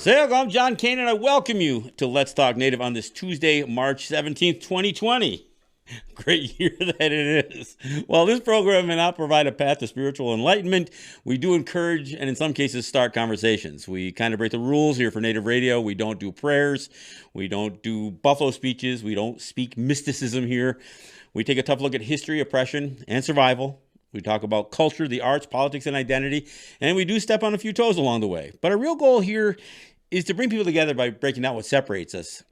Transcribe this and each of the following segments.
Seneca, I'm John Kane, and I welcome you to Let's Talk Native on this Tuesday, March 17th, 2020. Great year that it is. While this program may not provide a path to spiritual enlightenment, we do encourage and in some cases start conversations. We kind of break the rules here for Native Radio. We don't do prayers. We don't do buffalo speeches. We don't speak mysticism here. We take a tough look at history, oppression, and survival. We talk about culture, the arts, politics, and identity, and we do step on a few toes along the way. But our real goal here is to bring people together by breaking down what separates us.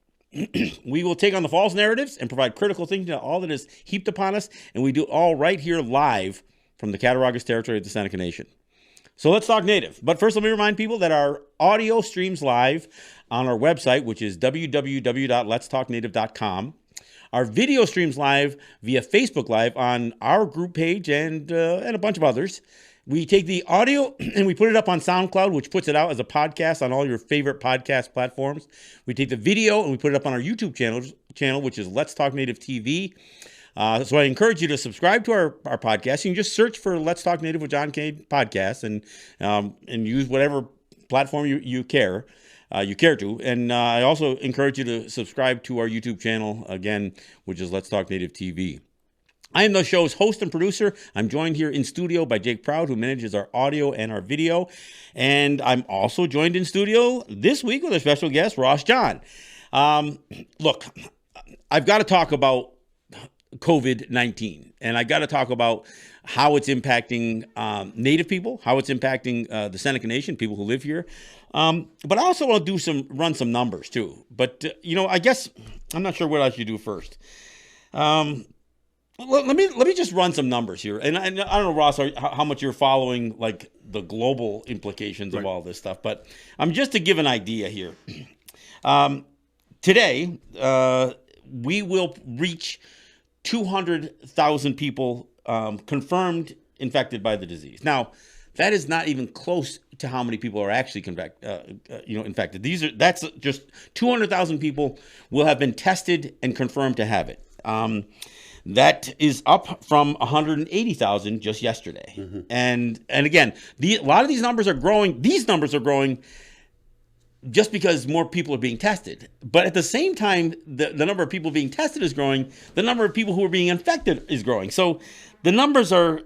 We will take on the false narratives and provide critical thinking to all that is heaped upon us, and we do all right here live from the Cattaraugus territory of the Seneca Nation. So let's talk Native. But first, let me remind people that our audio streams live on our website, which is www.letstalknative.com. Our video streams live via Facebook Live on our group page and a bunch of others. We take the audio and we put it up on SoundCloud, which puts it out as a podcast on all your favorite podcast platforms. We take the video and we put it up on our YouTube channel, which is Let's Talk Native TV. So I encourage you to subscribe to our podcast. You can just search for Let's Talk Native with John Kane podcast and use whatever platform you care to. And I also encourage you to subscribe to our YouTube channel, again, which is Let's Talk Native TV. I am the show's host and producer. I'm joined here in studio by Jake Proud, who manages our audio and our video. And I'm also joined in studio this week with a special guest, Ross John. Look, I've got to talk about COVID-19, and I got to talk about how it's impacting Native people, how it's impacting the Seneca Nation, people who live here. But I also want to run some numbers too. But I guess I'm not sure what I should do first. Let me just run some numbers here, and I don't know, Ross, how much you're following like the global implications of all this stuff. But just to give an idea here. Today we will reach 200,000 people confirmed infected by the disease. Now, that is not even close to how many people are actually infected. That's just 200,000 people will have been tested and confirmed to have it. That is up from 180,000 just yesterday. Mm-hmm. And again, a lot of these numbers are growing. These numbers are growing just because more people are being tested. But at the same time, the number of people being tested is growing. The number of people who are being infected is growing. So the numbers are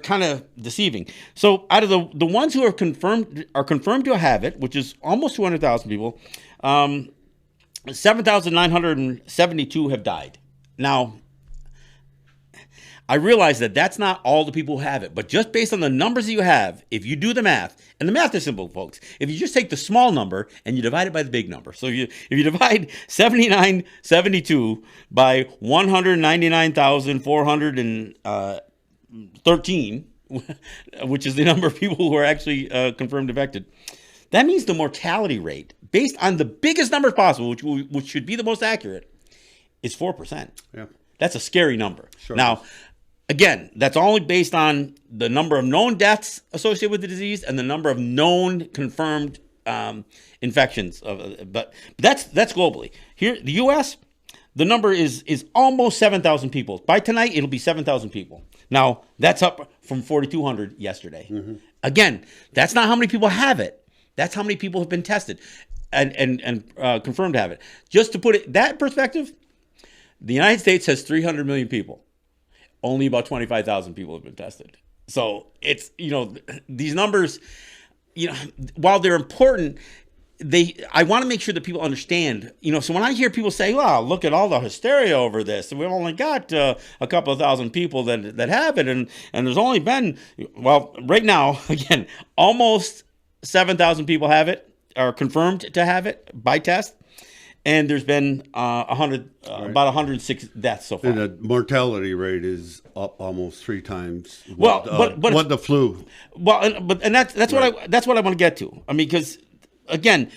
kind of deceiving. So out of the ones who are confirmed to have it, which is almost 200,000 people, 7,972 have died. Now, I realize that that's not all the people who have it, but just based on the numbers that you have, if you do the math, and the math is simple, folks. If you just take the small number and you divide it by the big number. So if you divide 7,972 by 199,413, which is the number of people who are actually confirmed infected, that means the mortality rate, based on the biggest numbers possible, which should be the most accurate, is 4%. Yeah. That's a scary number. Sure. Now, again, that's only based on the number of known deaths associated with the disease and the number of known confirmed infections. But that's globally. Here, the U.S., the number is almost 7,000 people. By tonight, it'll be 7,000 people. Now, that's up from 4,200 yesterday. Mm-hmm. Again, that's not how many people have it. That's how many people have been tested and confirmed to have it. Just to put it that in perspective, the United States has 300 million people. Only about 25,000 people have been tested. So it's, these numbers, while they're important, I want to make sure that people understand, so when I hear people say, wow, look at all the hysteria over this, and we've only got a couple of thousand people that have it, and there's only been, right now, again, almost 7,000 people have it, are confirmed to have it by test. And there's been about 106 deaths so far. And the mortality rate is up almost 3 times what the flu. Well, and that's right. What I want to get to. I mean, because again,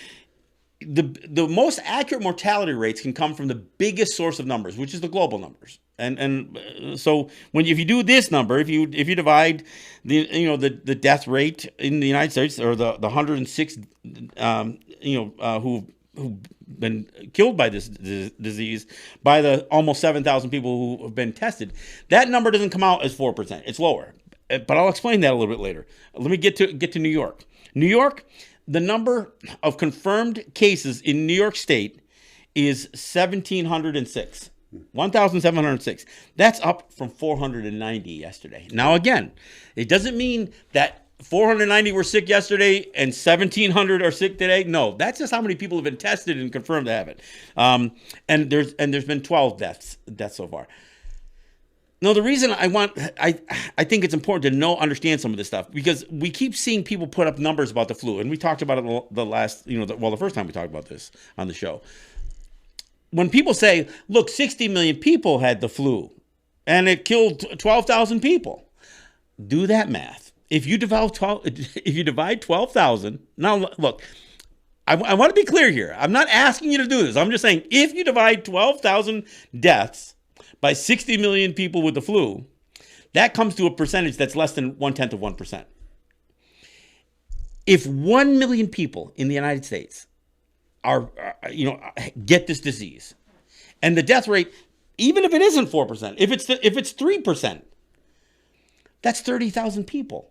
the most accurate mortality rates can come from the biggest source of numbers, which is the global numbers. And so if you do this number, if you divide the death rate in the United States, or the 106 who've been killed by this disease, by the almost 7,000 people who have been tested, that number doesn't come out as 4%. It's lower, but I'll explain that a little bit later. Let me get to New York. New York, the number of confirmed cases in New York State is 1,706. 1,706. That's up from 490 yesterday. Now, again, it doesn't mean that 490 were sick yesterday and 1,700 are sick today. No, that's just how many people have been tested and confirmed to have it. And there's been 12 deaths so far. No, the reason I think it's important to understand some of this stuff, because we keep seeing people put up numbers about the flu, and we talked about it the first time we talked about this on the show. When people say, look, 60 million people had the flu, and it killed 12,000 people, do that math. If you divide 12,000, now look, I want to be clear here. I'm not asking you to do this. I'm just saying, if you divide 12,000 deaths by 60 million people with the flu, that comes to a percentage that's less than 0.1%. If 1 million people in the United States get this disease, and the death rate, even if it isn't 4%, if it's 3%, that's 30,000 people,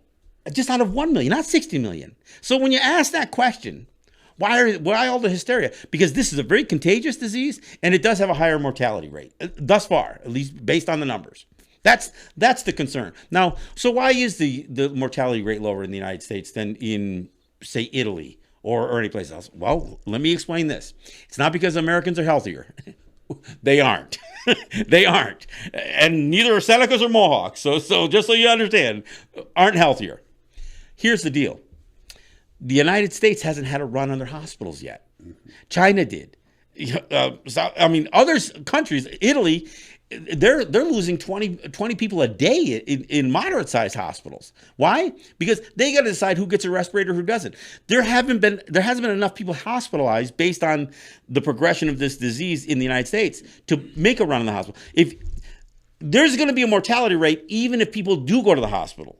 just out of 1 million, not 60 million. So when you ask that question, why all the hysteria? Because this is a very contagious disease, and it does have a higher mortality rate, thus far, at least based on the numbers. That's the concern. Now, so why is the mortality rate lower in the United States than in, say, Italy or any place else? Well, let me explain this. It's not because Americans are healthier. They aren't. They aren't. And neither are Senecas or Mohawks. So just so you understand, aren't healthier. Here's the deal. The United States hasn't had a run on their hospitals yet. China did. Other countries, Italy, they're losing 20 people a day in moderate-sized hospitals. Why? Because they got to decide who gets a respirator, who doesn't. There hasn't been enough people hospitalized based on the progression of this disease in the United States to make a run on the hospital. If there's going to be a mortality rate, even if people do go to the hospital.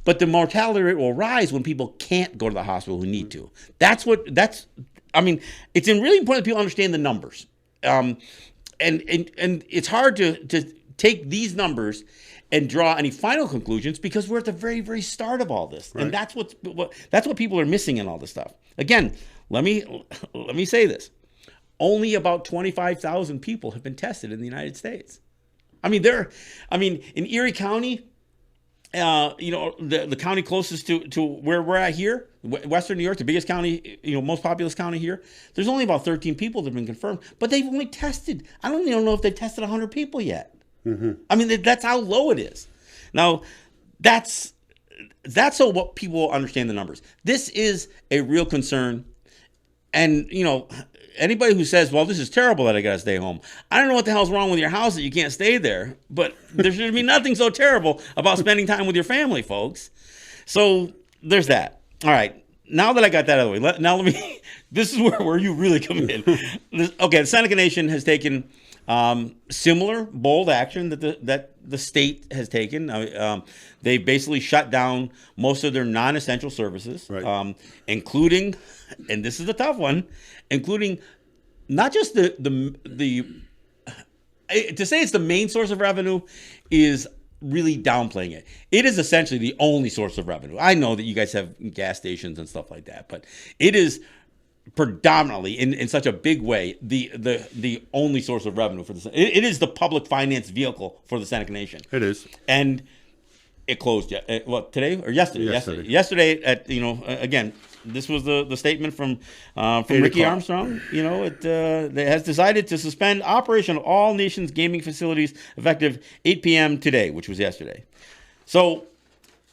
But the mortality rate will rise when people can't go to the hospital who need to. It's really important that people understand the numbers. And it's hard to take these numbers and draw any final conclusions because we're at the very, very start of all this. Right. And that's what people are missing in all this stuff. Again, let me say this. Only about 25,000 people have been tested in the United States. In Erie County, the county closest to where we're at here, Western New York, the biggest county, most populous county here, there's only about 13 people that have been confirmed, but they've only tested, I don't even know if they've tested 100 people yet. Mm-hmm. That's how low it is. Now, that's so what people understand the numbers. This is a real concern. And, anybody who says, well, this is terrible that I got to stay home. I don't know what the hell's wrong with your house that you can't stay there, but there should be nothing so terrible about spending time with your family, folks. So there's that. All right. Now that I got that out of the way, let me, this is where you really come in. Okay. The Seneca Nation has taken similar bold action that the state has taken. They basically shut down most of their non-essential services, right. Including, and this is the tough one, including not just the to say it's the main source of revenue is really downplaying it. It is essentially the only source of revenue. I know that you guys have gas stations and stuff like that, but it is predominantly in such a big way the only source of revenue for the it is the public finance vehicle for the Seneca Nation. It is. And it closed today or yesterday? Yesterday at again, this was the statement from Ricky Armstrong. It has decided to suspend operation of all nation's gaming facilities effective 8 p.m. today, which was yesterday. So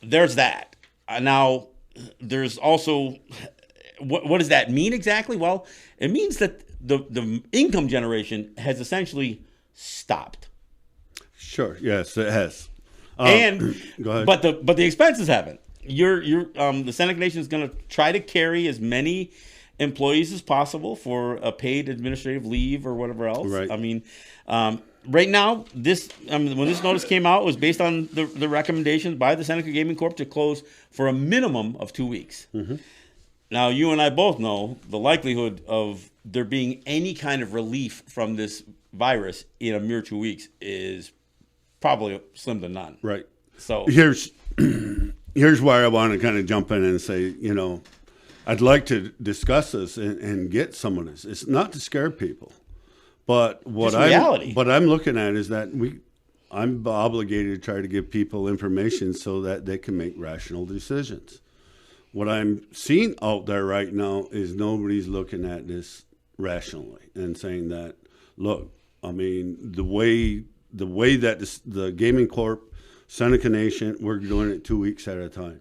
there's that. Now there's also what does that mean exactly? Well, it means that the income generation has essentially stopped. Sure. Yes, it has. And go ahead. But the expenses haven't. The Seneca Nation is going to try to carry as many employees as possible for a paid administrative leave or whatever else. Right. Right now, when this notice came out, it was based on the recommendations by the Seneca Gaming Corp to close for a minimum of 2 weeks. Mm-hmm. Now, you and I both know the likelihood of there being any kind of relief from this virus in a mere 2 weeks is probably slim to none. Right. So here's where I want to kind of jump in and say, I'd like to discuss this and get some of this. It's not to scare people, but what I'm looking at is that I'm obligated to try to give people information so that they can make rational decisions. What I'm seeing out there right now is nobody's looking at this rationally and saying that, look, I mean, the way that the Gaming Corp, Seneca Nation, we're doing it 2 weeks at a time.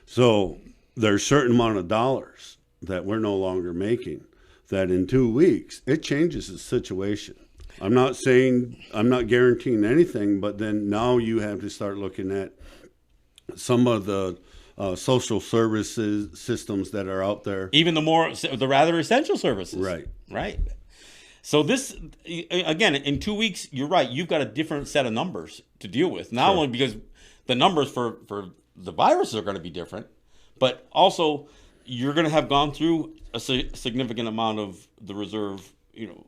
So there's a certain amount of dollars that we're no longer making, that in 2 weeks, it changes the situation. I'm not guaranteeing anything, but then now you have to start looking at some of the social services systems that are out there. Even the rather essential services. Right. So this, again, in 2 weeks, you're right. You've got a different set of numbers to deal with. Not only because the numbers for the viruses are going to be different, but also you're going to have gone through a significant amount of the reserve,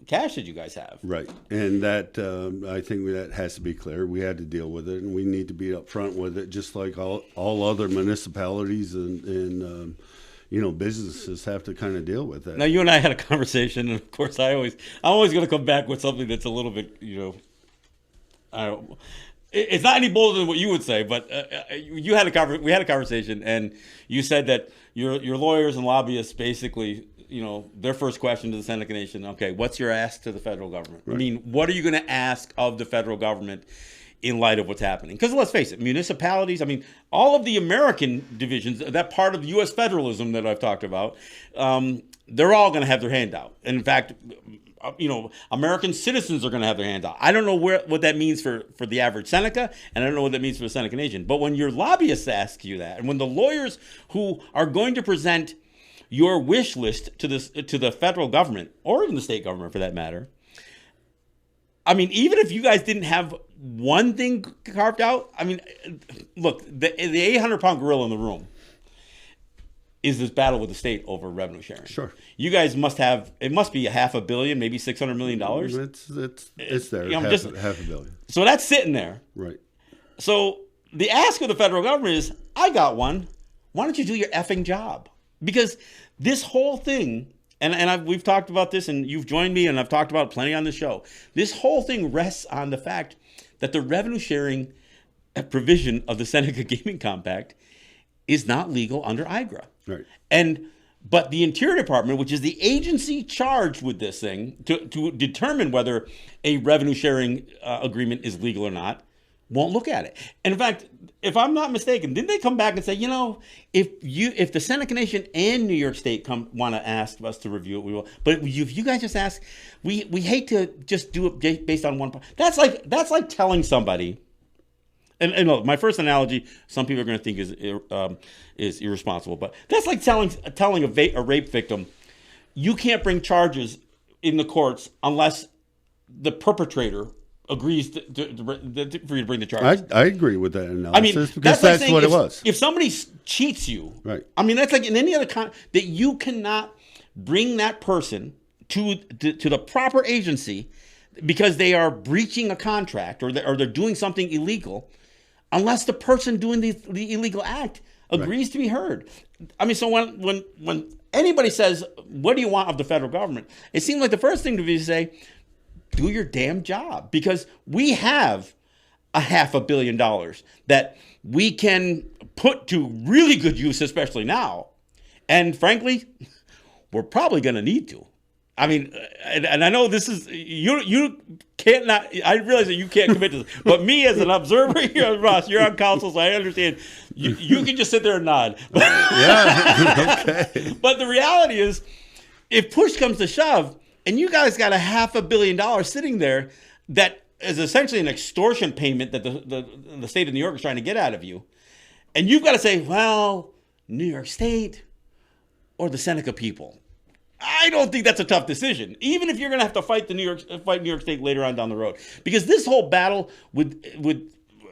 cash that you guys have. Right. And that, I think that has to be clear. We had to deal with it, and we need to be upfront with it, just like all other municipalities and businesses have to kind of deal with that. Now, you and I had a conversation, and of course, I'm always going to come back with something that's a little bit, I don't know. It's not any bolder than what you would say, but we had a conversation, and you said that your lawyers and lobbyists basically, their first question to the Seneca Nation, okay, what's your ask to the federal government? Right. I mean, what are you going to ask of the federal government in light of what's happening? Because let's face it, municipalities, I mean, all of the American divisions, that part of U.S. federalism that I've talked about, they're all going to have their hand out. And in fact, American citizens are going to have their hand out. I don't know what that means for the average Seneca, and I don't know what that means for the Seneca Nation. But when your lobbyists ask you that, and when the lawyers who are going to present your wish list to the federal government, or even the state government for that matter, I mean, even if you guys didn't have one thing carved out, I mean, look, the 800-pound gorilla in the room is this battle with the state over revenue sharing. Sure. You guys must be $500 million, maybe $600 million. It's there, half a billion. So that's sitting there. Right. So the ask of the federal government is, I got one. Why don't you do your effing job? Because this whole thing, and we've talked about this, and you've joined me, and I've talked about it plenty on the show. This whole thing rests on the fact that the revenue sharing provision of the Seneca Gaming Compact is not legal under IGRA. Right. But the Interior Department, which is the agency charged with this thing to determine whether a revenue sharing agreement is legal or not, won't look at it. And in fact, if I'm not mistaken, didn't they come back and say, if the Seneca Nation and New York State want to ask us to review it, we will. But if you guys just ask, we hate to just do it based on one part. That's like telling somebody. And look, my first analogy, some people are going to think is irresponsible, but that's like telling a rape victim, you can't bring charges in the courts unless the perpetrator agrees for you to bring the charges. I agree with that analysis. I mean, because that's what it was. If somebody cheats you, right? I mean, that's like in any other that you cannot bring that person to the proper agency because they are breaching a contract or they're doing something illegal, unless the person doing the illegal act agrees to be heard. I mean, so when anybody says, what do you want of the federal government? It seems like the first thing to be to say, do your damn job, because we have $500 million that we can put to really good use, especially now. And frankly, we're probably going to need to. I mean, and I know this is, you can't not, I realize that you can't commit to this, but me as an observer here, Ross, you're on council, so I understand. You can just sit there and nod. Yeah, okay. But the reality is, if push comes to shove, and you guys got $500 million sitting there that is essentially an extortion payment that the state of New York is trying to get out of you, and you've got to say, well, New York State or the Seneca people. I don't think that's a tough decision, even if you're going to have to fight New York State later on down the road, because this whole battle with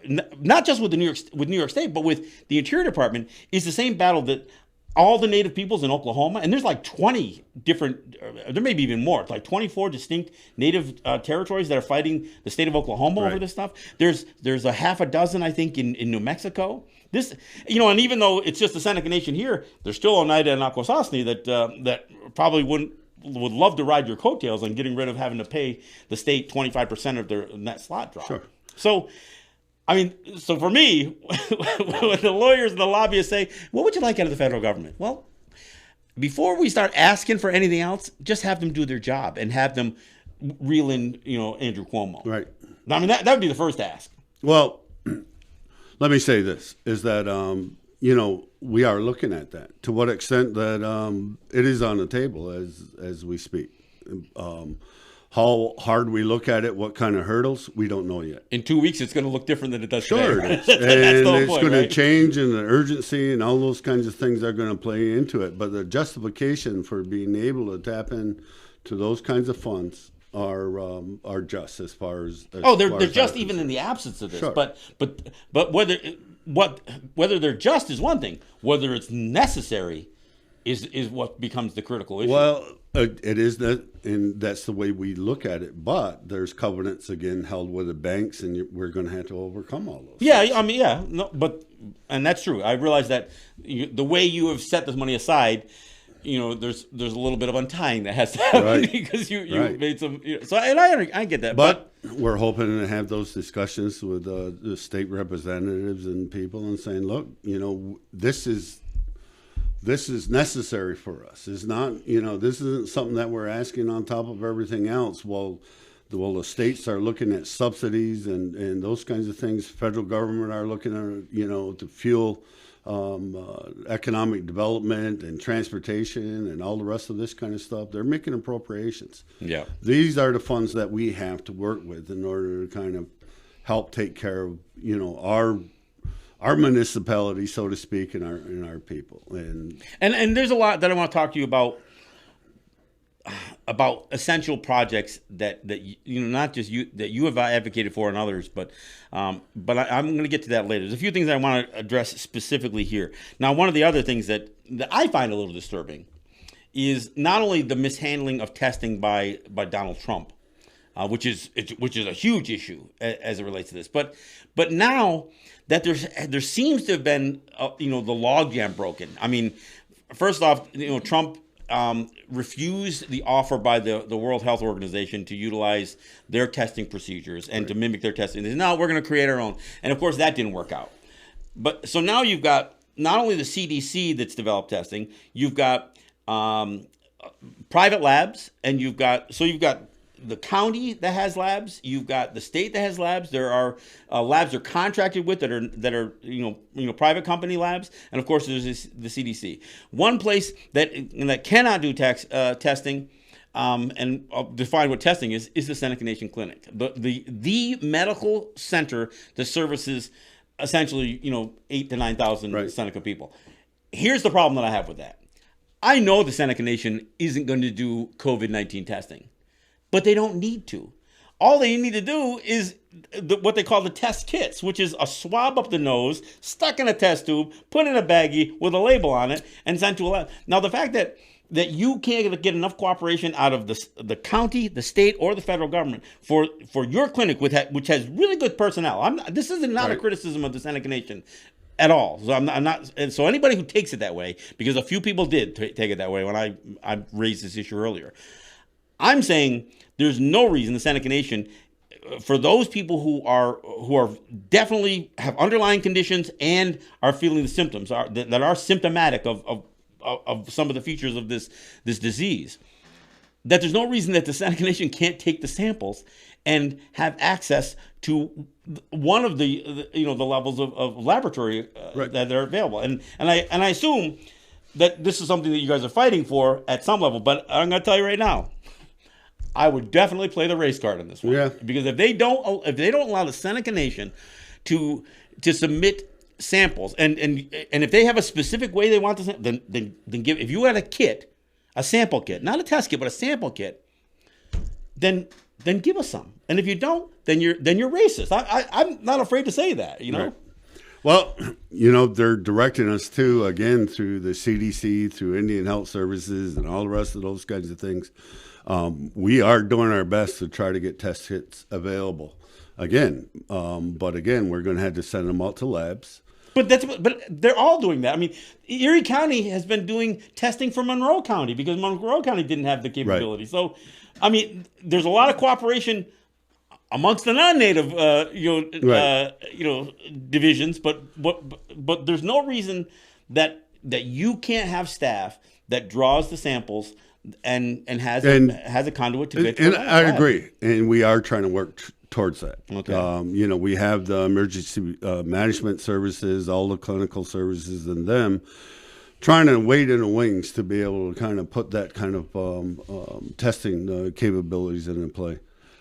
not just with New York State, but with the Interior Department is the same battle that all the native peoples in Oklahoma, and there's like 20 different, there may be even more, it's like 24 distinct native territories that are fighting the state of Oklahoma over this stuff. There's a half a dozen, I think, in New Mexico. This, and even though it's just the Seneca Nation here, there's still Oneida and Akwesasne that probably would love to ride your coattails on getting rid of having to pay the state 25% of their net slot drop. Sure. So, so for me, when the lawyers and the lobbyists say, what would you like out of the federal government? Well, before we start asking for anything else, just have them do their job and have them reel in, Andrew Cuomo. Right. That would be the first ask. Well, let me say this, is that, we are looking at that. To what extent that it is on the table as we speak. How hard we look at it, what kind of hurdles, we don't know yet. In 2 weeks, it's going to look different than it does sure today. It is. And it's going to change, and the urgency and all those kinds of things are going to play into it. But the justification for being able to tap in to those kinds of funds are just as far as they're just even in the absence of this. Sure. But whether they're just is one thing. Whether it's necessary is what becomes the critical issue. Well, it is that, and that's the way we look at it. But there's covenants again held with the banks, and we're going to have to overcome all those. Yeah, things. And that's true. I realize that the way you have set this money aside, there's a little bit of untying that has to happen right. because you right. made some. So and I get that, but we're hoping to have those discussions with the state representatives and people, and saying, look, this is necessary for us. It's not, this isn't something that we're asking on top of everything else. Well, the states are looking at subsidies and those kinds of things. Federal government are looking at, to fuel economic development and transportation and all the rest of this kind of stuff. They're making appropriations. Yeah. These are the funds that we have to work with in order to kind of help take care of, our municipality, so to speak, and our people. And there's a lot that I want to talk to you about essential projects that not just you that you have advocated for and others, but I'm going to get to that later. There's a few things I want to address specifically here. Now, one of the other things that I find a little disturbing is not only the mishandling of testing by Donald Trump, which is a huge issue as it relates to this, but now that there seems to have been the logjam broken. I mean, first off, Trump refused the offer by the World Health Organization to utilize their testing procedures and to mimic their testing. They said, no, we're going to create our own. And of course, that didn't work out. But so now you've got not only the CDC that's developed testing, you've got private labs, and you've got the county that has labs, you've got the state that has labs. There are labs they're contracted with that are private company labs, and of course there's the CDC. One place that cannot do testing, and I'll define what testing is the Seneca Nation Clinic, the medical center that services essentially 8,000 to 9,000 right. Seneca people. Here's the problem that I have with that. I know the Seneca Nation isn't going to do COVID-19 testing, but they don't need to. All they need to do is what they call the test kits, which is a swab up the nose, stuck in a test tube, put in a baggie with a label on it, and sent to a lab. Now, the fact that you can't get enough cooperation out of the county, the state, or the federal government for your clinic, which has really good personnel. This is not right. a criticism of the Seneca Nation at all. So I'm not. And so anybody who takes it that way, because a few people did take it that way when I raised this issue earlier, I'm saying there's no reason the Seneca Nation, for those people who are definitely have underlying conditions and are feeling the symptoms that are symptomatic of some of the features of this disease, that there's no reason that the Seneca Nation can't take the samples and have access to one of the levels of laboratory right. that are available. And I assume that this is something that you guys are fighting for at some level. But I'm going to tell you right now, I would definitely play the race card on this one. Yeah. Because if they don't allow the Seneca Nation to submit samples, and if they have a specific way they want this, then give. If you had a sample kit, not a test kit, but a sample kit, then give us some. And if you don't, then you're racist. I'm not afraid to say that. Right. Well, they're directing us to, again, through the CDC, through Indian Health Services, and all the rest of those kinds of things. We are doing our best to try to get test kits available again. But again, we're going to have to send them out to labs. But they're all doing that. I mean, Erie County has been doing testing for Monroe County because Monroe County didn't have the capability. Right. So, I mean, there's a lot of cooperation amongst the non-native, divisions. But there's no reason that you can't have staff that draws the samples and has a conduit to get to and I agree, and we are trying to work towards that. Okay. We have the emergency management services, all the clinical services, and them trying to wait in the wings to be able to kind of put that kind of testing capabilities into play.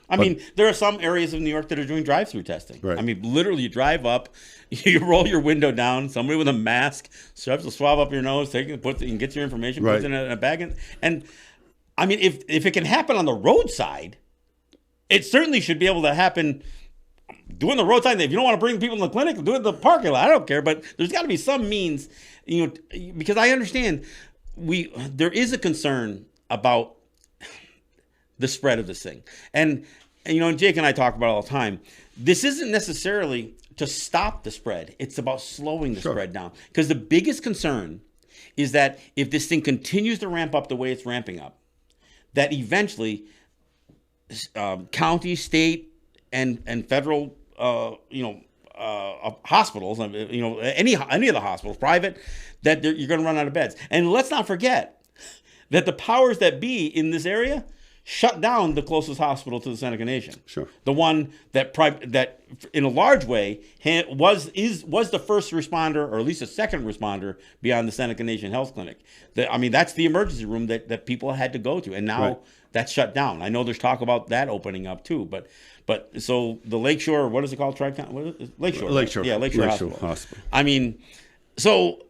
I mean, there are some areas of New York that are doing drive-through testing. Right. I mean, literally, you drive up, you roll your window down, somebody with a mask shoves a swab up your nose, and gets your information, puts it in a bag. And I mean, if it can happen on the roadside, it certainly should be able to happen doing the roadside. If you don't want to bring people in the clinic, do it in the parking lot. I don't care, but there's got to be some means, because I understand there is a concern about the spread of this thing. And Jake and I talk about it all the time. This isn't necessarily to stop the spread. It's about slowing the spread down. Because the biggest concern is that if this thing continues to ramp up the way it's ramping up, that eventually county, state, and federal, hospitals, any of the hospitals, private, that you're going to run out of beds. And let's not forget that the powers that be in this area shut down the closest hospital to the Seneca Nation. Sure. The one that in a large way was the first responder, or at least a second responder, beyond the Seneca Nation Health Clinic. That's the emergency room that people had to go to, and now that's shut down. I know there's talk about that opening up too, but so the Lakeshore, what is it called? Lakeshore. Lakeshore. Yeah, Lakeshore Hospital. I mean, so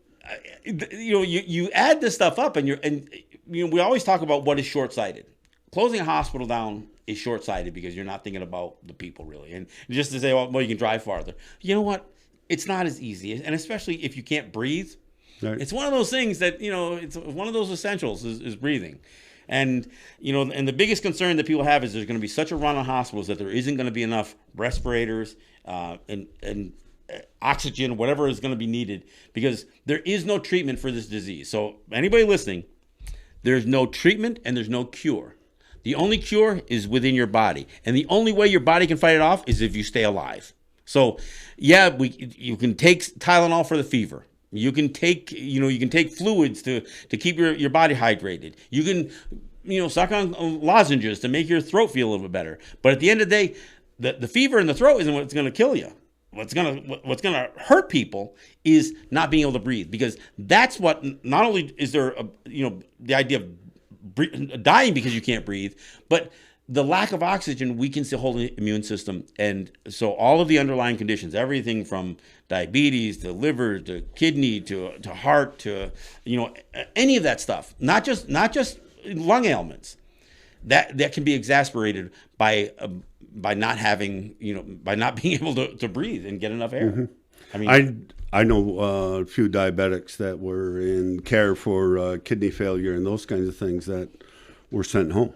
you add this stuff up, and we always talk about what is short-sighted. Closing a hospital down is short-sighted because you're not thinking about the people, really. And just to say, well, you can drive farther. You know what? It's not as easy. And especially if you can't breathe. Right. It's one of those things that, it's one of those essentials is breathing. And, and the biggest concern that people have is there's going to be such a run on hospitals that there isn't going to be enough respirators and oxygen, whatever is going to be needed, because there is no treatment for this disease. So anybody listening, there's no treatment and there's no cure. The only cure is within your body. And the only way your body can fight it off is if you stay alive. So, you can take Tylenol for the fever. You can take, fluids to keep your body hydrated. You can, suck on lozenges to make your throat feel a little bit better. But at the end of the day, the fever in the throat isn't what's going to kill you. What's gonna hurt people is not being able to breathe, because that's what, not only is there the idea of dying because you can't breathe, but the lack of oxygen weakens the whole immune system. And so all of the underlying conditions, everything from diabetes to liver to kidney to heart to any of that stuff, not just lung ailments, that can be exacerbated by not having by not being able to breathe and get enough air. Mm-hmm. I know a few diabetics that were in care for kidney failure and those kinds of things that were sent home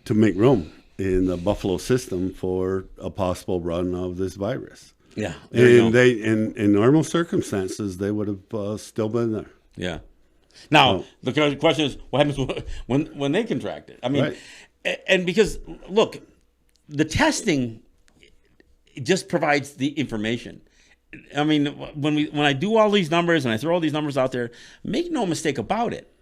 to make room in the Buffalo system for a possible run of this virus. Yeah. And they, in normal circumstances, they would have still been there. Yeah. Now, the question is, what happens when they contract it? I mean, and because, look, the testing just provides the information. I mean, when I do all these numbers and I throw all these numbers out there, make no mistake about it,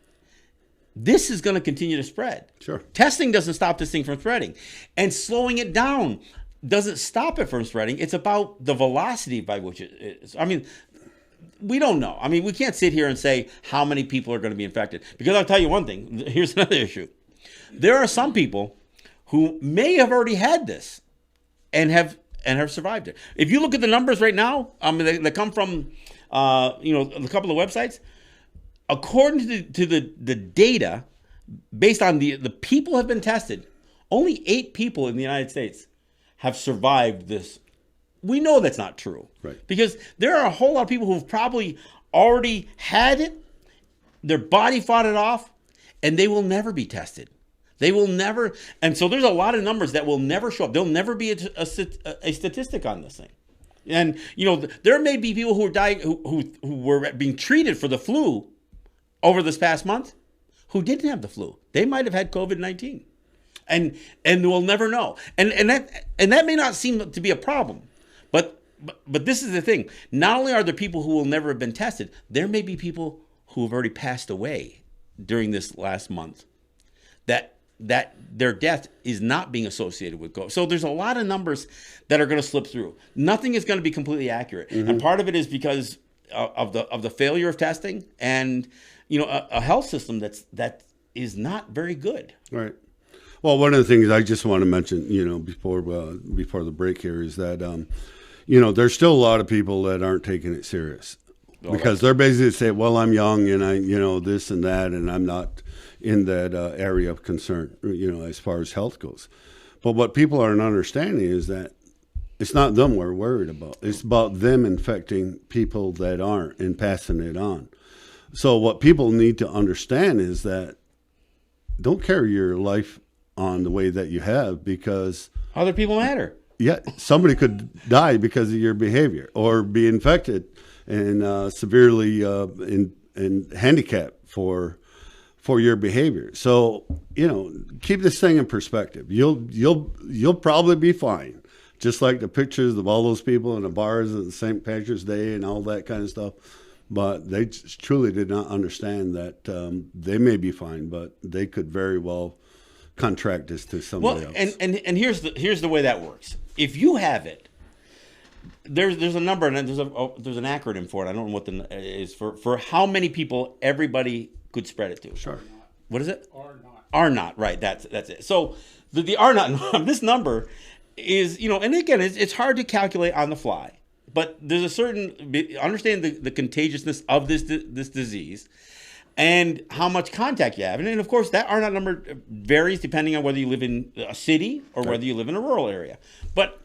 this is going to continue to spread. Sure. Testing doesn't stop this thing from spreading, and slowing it down doesn't stop it from spreading. It's about the velocity by which it is. I mean, we don't know. I mean, we can't sit here and say how many people are going to be infected, because I'll tell you one thing. Here's another issue. There are some people who may have already had this and have survived it. If you look at the numbers right now, they come from a couple of websites. According to the data, based on the people who have been tested, only 8 people in the United States have survived this. We know that's not true, right? Because there are a whole lot of people who've probably already had it, their body fought it off, and they will never be tested. They will never, and so there's a lot of numbers that will never show up. There'll never be a statistic on this thing. And there may be people who are dying, who were being treated for the flu over this past month, who didn't have the flu. They might have had COVID-19, and we'll never know. And that may not seem to be a problem, but this is the thing. Not only are there people who will never have been tested, there may be people who have already passed away during this last month that their death is not being associated with COVID. So there's a lot of numbers that are going to slip through. Nothing is going to be completely accurate. Mm-hmm. And part of it is because of the failure of testing and a health system that is not very good. Right. Well, one of the things I just want to mention, before the break here is that there's still a lot of people that aren't taking it serious. Because they're basically saying, well, I'm young and I, this and that, and I'm not in that area of concern, as far as health goes. But what people aren't understanding is that it's not them we're worried about. It's about them infecting people that aren't and passing it on. So what people need to understand is that don't carry your life on the way that you have, because other people matter. Yeah, somebody could die because of your behavior or be infected and severely and handicapped for your behavior. So keep this thing in perspective. You'll probably be fine. Just like the pictures of all those people in the bars at St. Patrick's Day and all that kind of stuff. But they truly did not understand that they may be fine, but they could very well contract this to somebody else. And here's the way that works. If you have it, there's a number and there's an acronym for it. I don't know what the is for how many people everybody could spread it to. Sure. What is it? R naught. Right. That's it. So the R naught, this number is, and again, it's hard to calculate on the fly, but there's a certain understand the contagiousness of this disease and how much contact you have. And of course, that R naught number varies depending on whether you live in a city or whether you live in a rural area. But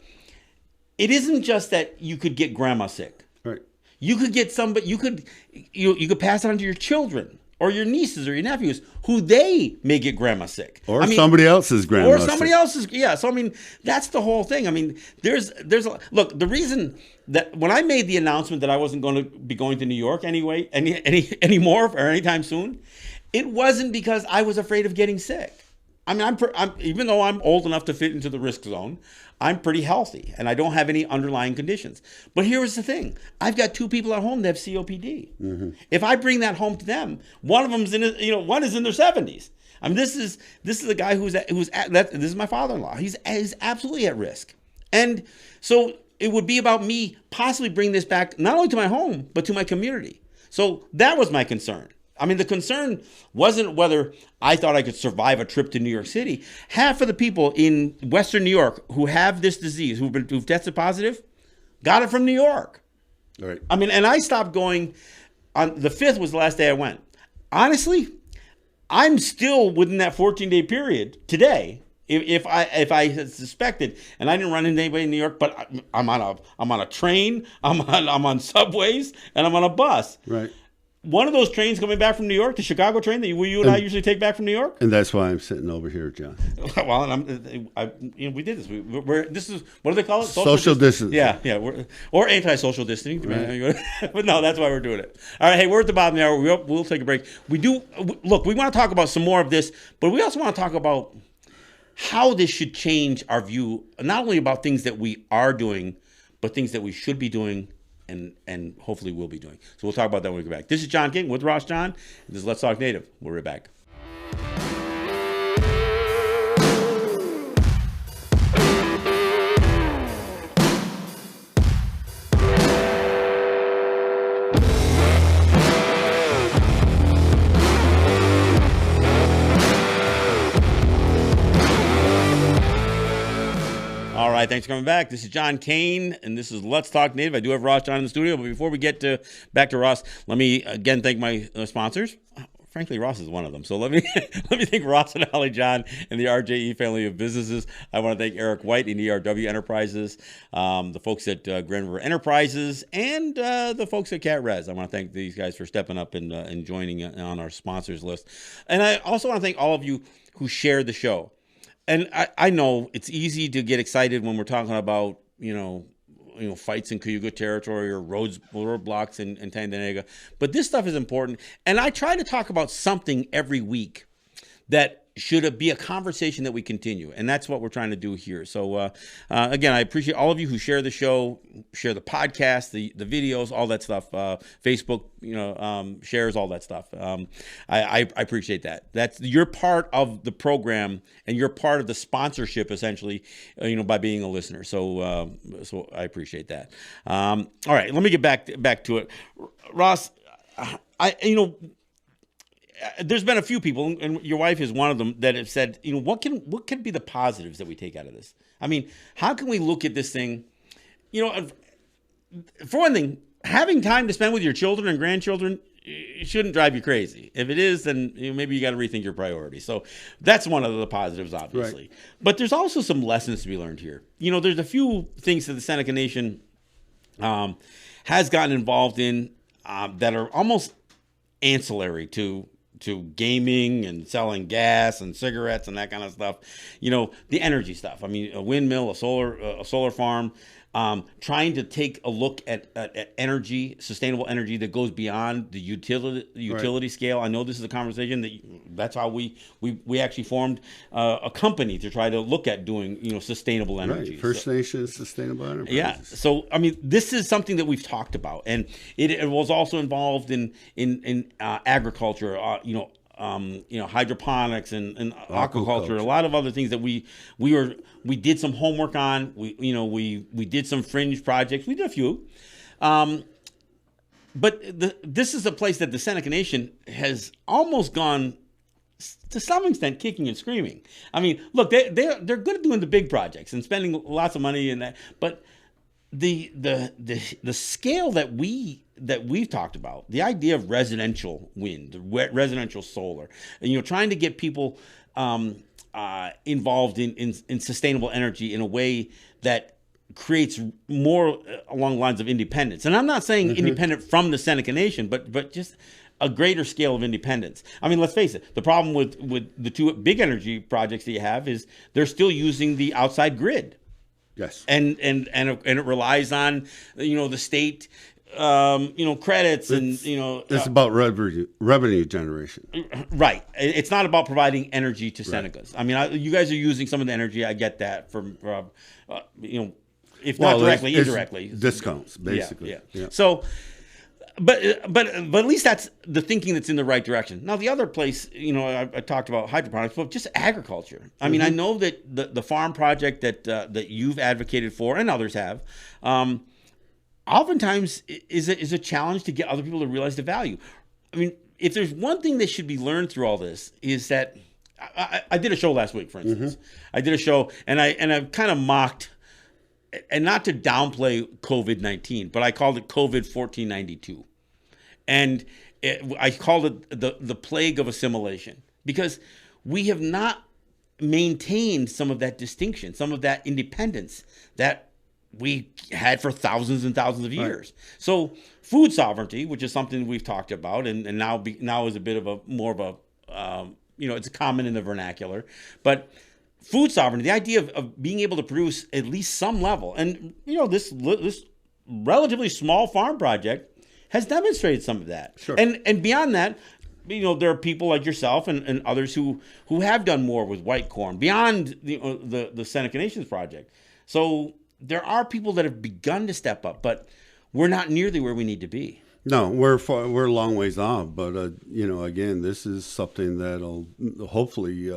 it isn't just that you could get grandma sick. Right. You could get somebody. You could pass it on to your children or your nieces or your nephews, who they may get grandma sick, or somebody else's grandma, or somebody else's. Yeah. So that's the whole thing. There's look. The reason that when I made the announcement that I wasn't going to be going to New York anyway, anymore or anytime soon, it wasn't because I was afraid of getting sick. I'm even though I'm old enough to fit into the risk zone, I'm pretty healthy and I don't have any underlying conditions. But here's the thing. This got 2 people at home that have COPD. Mm-hmm. If I bring that home to them, one of them's one is in their 70s. This is a guy this is my father-in-law. He's absolutely at risk. And so it would be about me possibly bringing this back not only to my home, but to my community. So that was my concern. The concern wasn't whether I thought I could survive a trip to New York City. Half of the people in Western New York who have this disease, who've tested positive, got it from New York. Right. And I stopped going on the 5th was the last day I went. Honestly, I'm still within that 14-day period today. If I had suspected, and I didn't run into anybody in New York, but I'm on a train, I'm on subways, and I'm on a bus. Right. One of those trains coming back from New York, the Chicago train that you and I usually take back from New York. And that's why I'm sitting over here, John. Well, we did this. This is, what do they call it? Social distance. Yeah. Or anti-social distancing. Right. But no, that's why we're doing it. All right, hey, we're at the bottom of the hour. We'll take a break. We want to talk about some more of this, but we also want to talk about how this should change our view, not only about things that we are doing, but things that we should be doing and hopefully will be doing. So we'll talk about that when we get back. This is John King with Ross John. This is Let's Talk Native. We'll be right back. All right, thanks for coming back. This is John Kane, and this is Let's Talk Native. I do have Ross John in the studio, but before we get back to Ross, let me again thank my sponsors. Frankly, Ross is one of them. So let me thank Ross and Holly John and the RJE family of businesses. I want to thank Eric White and ERW Enterprises, the folks at Grand River Enterprises, and the folks at Cat Res. I want to thank these guys for stepping up and joining on our sponsors list. And I also want to thank all of you who shared the show. And I know it's easy to get excited when we're talking about, fights in Cayuga territory or roadblocks in Tandanega. But this stuff is important, and I try to talk about something every week that should be a conversation that we continue, and that's what we're trying to do here. So again, I appreciate all of you who share the show, share the podcast, the videos, all that stuff, Facebook, shares, all that stuff. I appreciate that. You're part of the program, and you're part of the sponsorship, essentially, by being a listener. So I appreciate that. All right, let me get back to it, Ross. There's been a few people, and your wife is one of them, that have said, what can be the positives that we take out of this? I mean, how can we look at this thing? For one thing, having time to spend with your children and grandchildren shouldn't drive you crazy. If it is, then maybe you got to rethink your priorities. So that's one of the positives, obviously. Right. But there's also some lessons to be learned here. There's a few things that the Seneca Nation has gotten involved in that are almost ancillary to gaming and selling gas and cigarettes and that kind of stuff. The energy stuff. I mean, a windmill, a solar farm, trying to take a look at energy, sustainable energy that goes beyond the utility scale. I know this is a conversation that's how we actually formed a company to try to look at doing sustainable energy. Right. First Nations Sustainable Enterprises. Yeah. So I mean, this is something that we've talked about, and it was also involved in agriculture. Hydroponics and aquaculture, a lot of other things that we did some homework on. We did some fringe projects. We did a few, but this is a place that the Seneca Nation has almost gone to some extent kicking and screaming. I mean, look, they're good at doing the big projects and spending lots of money in that, but the scale that we've talked about, the idea of residential wind, residential solar, and trying to get people involved in sustainable energy in a way that creates more along the lines of independence. And I'm not saying independent from the Seneca Nation, but just a greater scale of independence. I mean, let's face it. The problem with the two big energy projects that you have is they're still using the outside grid. Yes. And it relies on the state credits it's about revenue generation. Right. It's not about providing energy to Senecas. I mean, you guys are using some of the energy. I get that from if not directly, indirectly discounts basically. Yeah. So but at least that's the thinking that's in the right direction. Now the other place, I talked about hydroponics, but just agriculture. I mean, I know that the farm project that you've advocated for and others have, oftentimes is a challenge to get other people to realize the value. I mean, if there's one thing that should be learned through all this is that I did a show last week, for instance. I did a show and I kind of mocked, and not to downplay COVID-19, but I called it COVID 1492. And I called it the plague of assimilation, because we have not maintained some of that distinction, some of that independence that we had for thousands and thousands of years. Right. So food sovereignty, which is something we've talked about, and now is a bit of more of a, it's common in the vernacular, but food sovereignty, the idea of being able to produce at least some level. And, this relatively small farm project has demonstrated some of that. Sure. And beyond that, there are people like yourself and others who have done more with white corn beyond the Seneca Nations project. So there are people that have begun to step up, but we're not nearly where we need to be. No, we're a long ways off. But, again, this is something that'll hopefully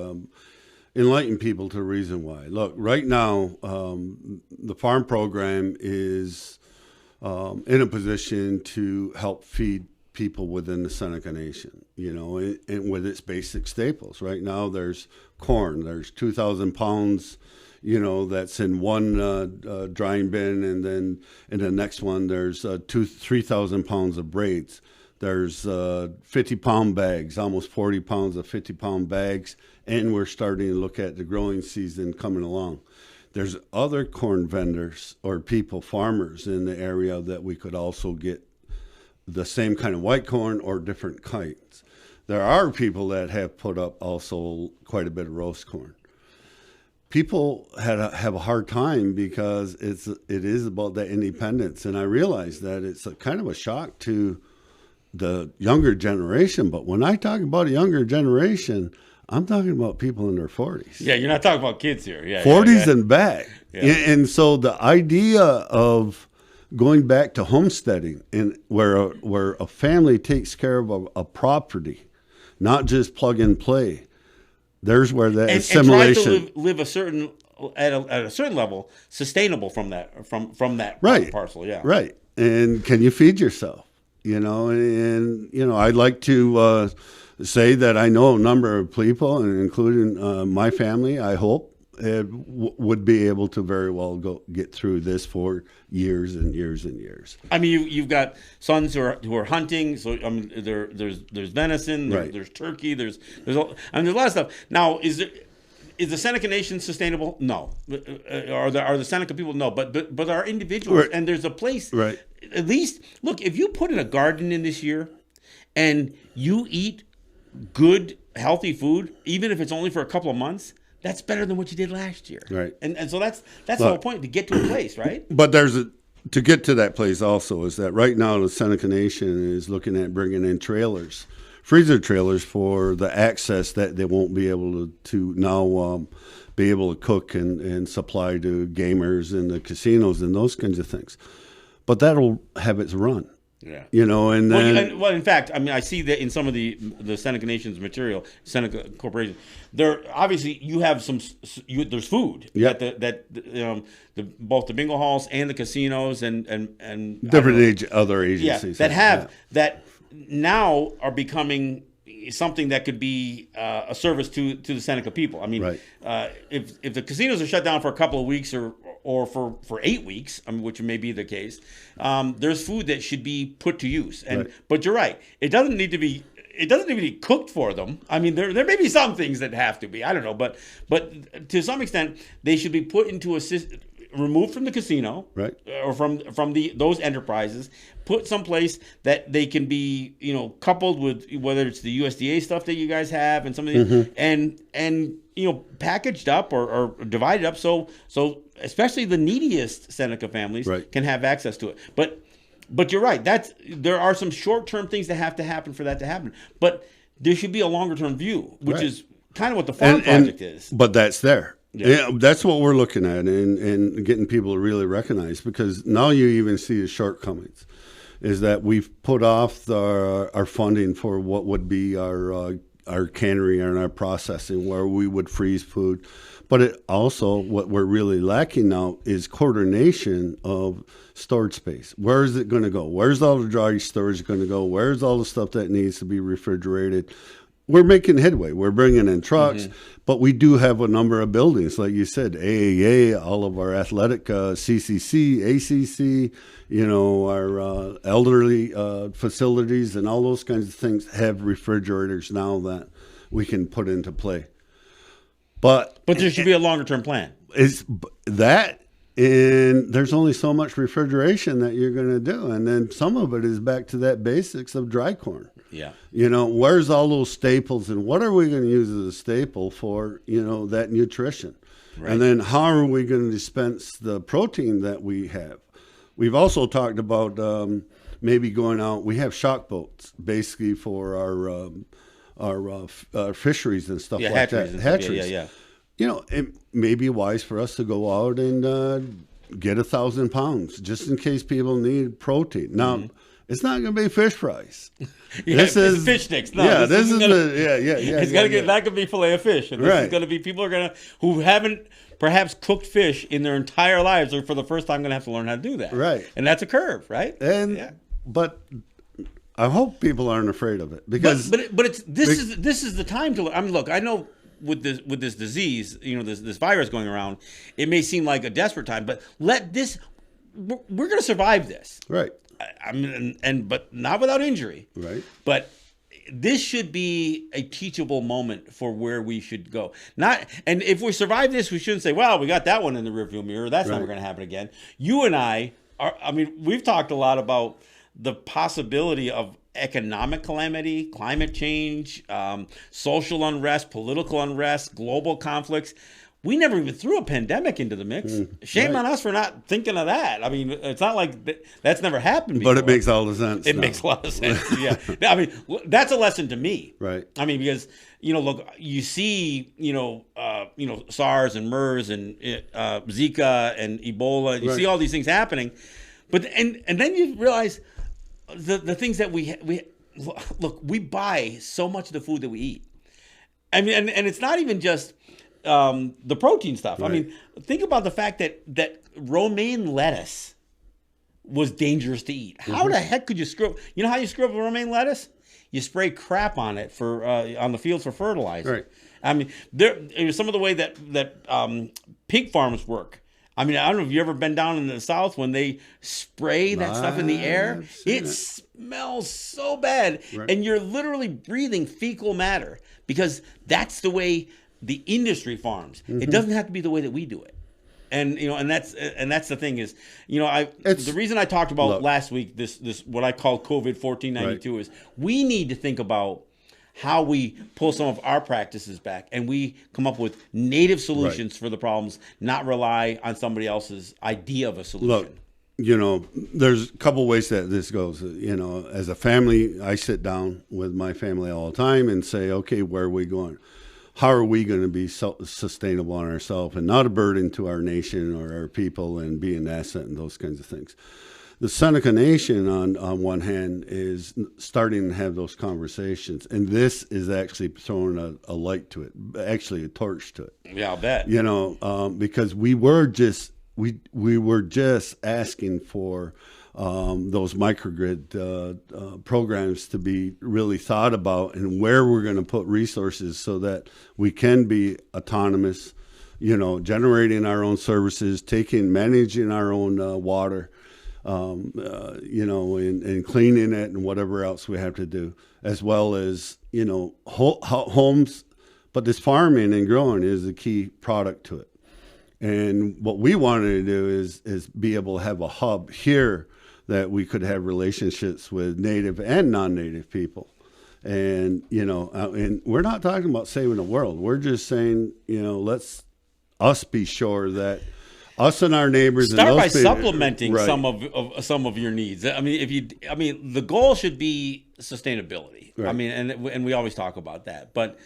enlighten people to the reason why. Look, right now, the farm program is in a position to help feed people within the Seneca Nation, and with its basic staples. Right now, there's corn. There's 2,000 pounds, that's in one drying bin, and then in the next one, there's 3,000 pounds of braids. There's 50-pound bags, almost 40 pounds of 50-pound bags, and we're starting to look at the growing season coming along. There's other corn vendors or people, farmers in the area that we could also get the same kind of white corn or different kinds. There are people that have put up also quite a bit of roast corn. people have a hard time because it is about that independence. And I realize that it's kind of a shock to the younger generation. But when I talk about a younger generation, I'm talking about people in their 40s. Yeah, you're not talking about kids here. Yeah, 40s and back. Yeah. And so the idea of going back to homesteading, and where a family takes care of a property, not just plug and play. There's where that assimilation. And try to live a certain at a certain level, sustainable from that right. parcel. Yeah, right. And can you feed yourself? And I'd like to say that I know a number of people, and including my family, I hope, would be able to very well get through this for years and years and years. I mean, you've got sons who are hunting, so I mean, there's venison, there's turkey, there's a lot of stuff. Now, is the Seneca Nation sustainable? No. Are the Seneca people? No. But there are individuals, right. And there's a place. Right. At least, look, if you put in a garden in this year, and you eat good, healthy food, even if it's only for a couple of months, that's better than what you did last year. Right. And so that's the whole point, to get to a place, right? But to get to that place also is that right now the Seneca Nation is looking at bringing in trailers, freezer trailers, for the access that they won't be able to now be able to cook and supply to gamers and the casinos and those kinds of things. But that'll have its run. Yeah. And then... Well, in fact, I mean, I see that in some of the Seneca Nation's material, Seneca Corporation, there obviously you have there's food. Yep. Both the bingo halls and the casinos and different other agencies. Yeah, that now are becoming something that could be a service to the Seneca people. I mean, right. If the casinos are shut down for a couple of weeks or for 8 weeks, I mean, which may be the case, there's food that should be put to use. Right. But you're right, it doesn't need to be cooked for them. I mean, there may be some things that have to be. I don't know, but to some extent, they should be put into removed from the casino, right, or from those enterprises, put someplace that they can be, coupled with, whether it's the USDA stuff that you guys have and some of the, mm-hmm. and packaged up or divided up so especially the neediest Seneca families, right, can have access to it. But you're right, there are some short-term things that have to happen for that to happen. But there should be a longer-term view, which right. is kind of what the farm project is. But that's there. Yeah, that's what we're looking at, and getting people to really recognize, because now you even see the shortcomings, is that we've put off our funding for what would be our cannery and our processing, where we would freeze food. But it also, what we're really lacking now is coordination of storage space. Where is it going to go? Where's all the dry storage going to go? Where's all the stuff that needs to be refrigerated? We're making headway. We're bringing in trucks, mm-hmm. but we do have a number of buildings, like you said, AAA, all of our athletic, CCC, ACC, our elderly facilities, and all those kinds of things have refrigerators now that we can put into play. But there should be a longer-term plan. Is that, and there's only so much refrigeration that you're going to do, and then some of it is back to that basics of dry corn. Yeah. Where's all those staples, and what are we going to use as a staple for, that nutrition? Right. And then how are we going to dispense the protein that we have? We've also talked about maybe going out. We have shock boats basically for our fisheries and stuff like that. Hatcheries. Yeah. It may be wise for us to go out and get 1,000 pounds just in case people need protein. Now, mm-hmm. It's not going to be fish fries. This is fish sticks. No, yeah, this is It's going to get that could be fillet of fish, and this is going to be people who haven't perhaps cooked fish in their entire lives, or for the first time going to have to learn how to do that. Right, and that's a curve, right? But I hope people aren't afraid of it, because this is the time to learn. I mean, look, I know with this disease, this virus going around, it may seem like a desperate time, but we're going to survive this, right? I mean, but not without injury. Right. But this should be a teachable moment for where we should go. And if we survive this, we shouldn't say, well, we got that one in the rearview mirror. That's never going to happen again. You and I we've talked a lot about the possibility of economic calamity, climate change, social unrest, political unrest, global conflicts. we never even threw a pandemic into the mix. Shame on us for not thinking of that. I mean, it's not like that's never happened before. But it makes all the sense. It makes a lot of sense. Yeah. I mean, that's a lesson to me. Right. I mean, because, look, you see, SARS and MERS and Zika and Ebola. You see all these things happening. But and then you realize the things that we look, we buy so much of the food that we eat. I mean, and it's not even just the protein stuff. Right. I mean, think about the fact that romaine lettuce was dangerous to eat. How the heck could you screw up? You know how you screw up romaine lettuce? You spray crap on it on the fields for fertilizer. Right. I mean, some of the way that pig farms work. I mean, I don't know if you've ever been down in the South when they spray that stuff in the air. It smells so bad. Right. And you're literally breathing fecal matter because that's the way the industry farms. It doesn't have to be the way that we do it. And and that's the thing is, the reason I talked about last week this what I call COVID 1492 is we need to think about how we pull some of our practices back and we come up with native solutions for the problems, not rely on somebody else's idea of a solution. Look, there's a couple ways that this goes. As a family, I sit down with my family all the time and say, okay, where are we going? How are we going to be sustainable on ourselves and not a burden to our nation or our people and be an asset and those kinds of things? The Seneca Nation, on one hand, is starting to have those conversations, and this is actually throwing a light to it, actually a torch to it. Yeah, I'll bet. Because we were just asking for those microgrid programs to be really thought about and where we're going to put resources so that we can be autonomous, generating our own services, managing our own water. And cleaning it and whatever else we have to do, as well as, homes. But this farming and growing is the key product to it. And what we wanted to do is be able to have a hub here that we could have relationships with native and non-native people. And, and we're not talking about saving the world. We're just saying, let's us be sure that us and our neighbors start and by supplementing some of your needs. I mean, the goal should be sustainability. Right. I mean, and we always talk about that, but